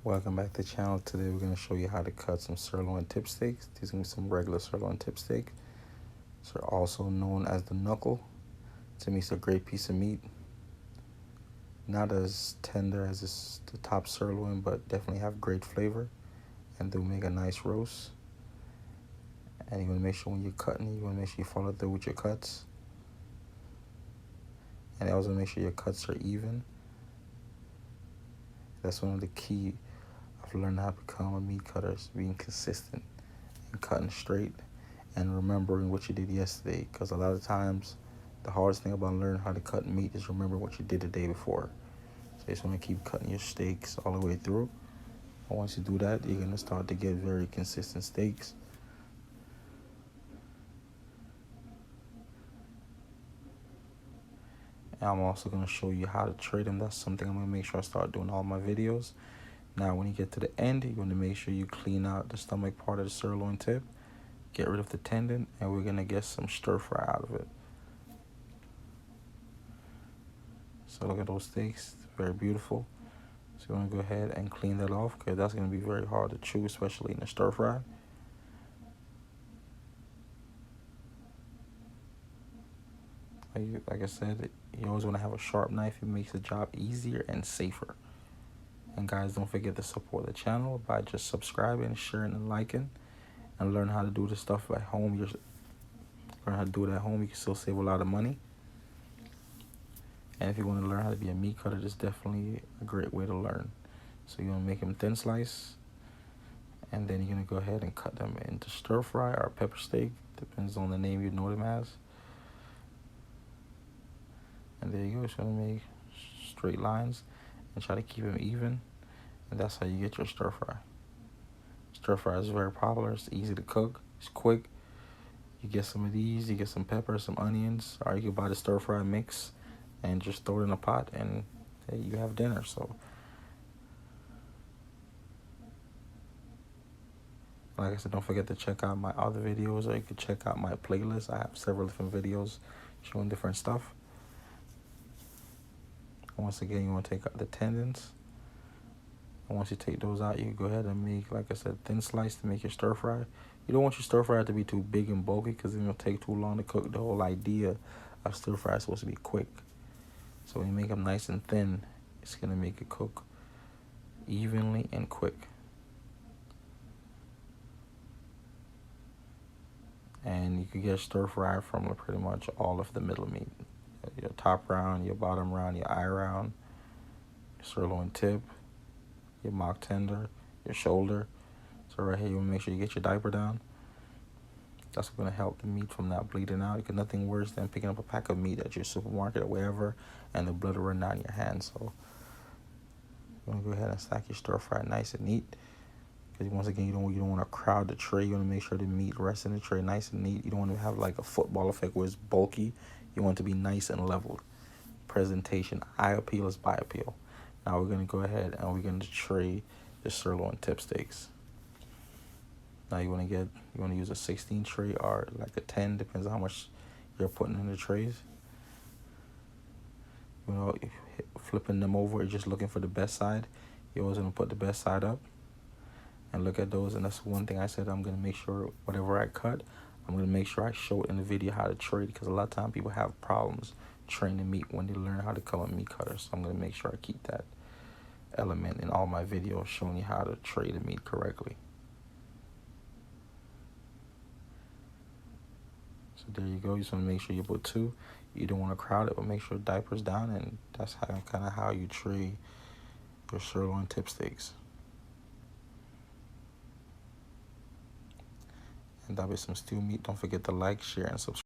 Welcome back to the channel. Today we're going to show you how to cut some sirloin tip steaks. These are going to be some regular sirloin tip steak. These are also known as the knuckle. To me, it's a great piece of meat. Not as tender as the top sirloin, but definitely have great flavor. And they'll make a nice roast. And you want to make sure when you're cutting, you want to make sure you follow through with your cuts. And also make sure your cuts are even. That's one of the key of learning how to become a meat cutter, is being consistent and cutting straight and remembering what you did yesterday. Because a lot of times, the hardest thing about learning how to cut meat is remembering what you did the day before. So you just want to keep cutting your steaks all the way through. And once you do that, you're going to start to get very consistent steaks. And I'm also going to show you how to trade them. That's something I'm going to make sure I start doing all my videos. Now, when you get to the end, you want to make sure you clean out the stomach part of the sirloin tip, get rid of the tendon, and we're going to get some stir fry out of it. So look at those steaks, very beautiful. So you want to go ahead and clean that off, because that's going to be very hard to chew, especially in the stir fry. Like I said, you always want to have a sharp knife. It makes the job easier and safer. And guys, don't forget to support the channel by just subscribing, sharing, and liking, and learn how to do this stuff at home. Learn how to do it at home. You can still save a lot of money. And if you want to learn how to be a meat cutter, this is definitely a great way to learn. So you're going to make them thin slice, and then you're going to go ahead and cut them into stir fry or pepper steak. Depends on the name you know them as. And there you go. Just going to make straight lines and try to keep them even. And that's how you get your stir fry. Stir fry is very popular. It's easy to cook. It's quick. You get some of these. You get some pepper, some onions, or you can buy the stir fry mix and just throw it in a pot, and hey, you have dinner. So, like I said, don't forget to check out my other videos, or you can check out my playlist. I have several different videos showing different stuff. And once again, you want to take out the tendons. And once you take those out, you can go ahead and make, like I said, thin slice to make your stir fry. You don't want your stir fry to be too big and bulky, because then it'll take too long to cook. The whole idea of stir fry is supposed to be quick. So when you make them nice and thin, it's going to make it cook evenly and quick. And you can get stir fry from pretty much all of the middle meat. Your top round, your bottom round, your eye round, your sirloin tip, your mock tender, your shoulder. So right here, you want to make sure you get your diaper down. That's going to help the meat from not bleeding out. Because nothing worse than picking up a pack of meat at your supermarket or wherever, and the blood will run down your hands. So you want to go ahead and stack your stir fry nice and neat. Because once again, you don't want to crowd the tray. You want to make sure the meat rests in the tray nice and neat. You don't want to have like a football effect where it's bulky. You want it to be nice and leveled. Presentation, eye appeal is by appeal. Now we're going to go ahead and we're going to tray the sirloin tip steaks. Now you want to use a 16 tray or like a 10, depends on how much you're putting in the trays. You know, flipping them over, you're just looking for the best side. You're always going to put the best side up and look at those. And that's one thing I said, I'm going to make sure whatever I cut, I'm going to make sure I show it in the video how to trade, because a lot of times people have problems training meat when they learn how to become a meat cutter. So I'm going to make sure I keep that element in all my videos, showing you how to trade the meat correctly. So there you go. You just want to make sure you put two. You don't want to crowd it, but make sure diaper's down, and that's kind of how you tray your sirloin tip steaks. And that'll be some stew meat. Don't forget to like, share, and subscribe.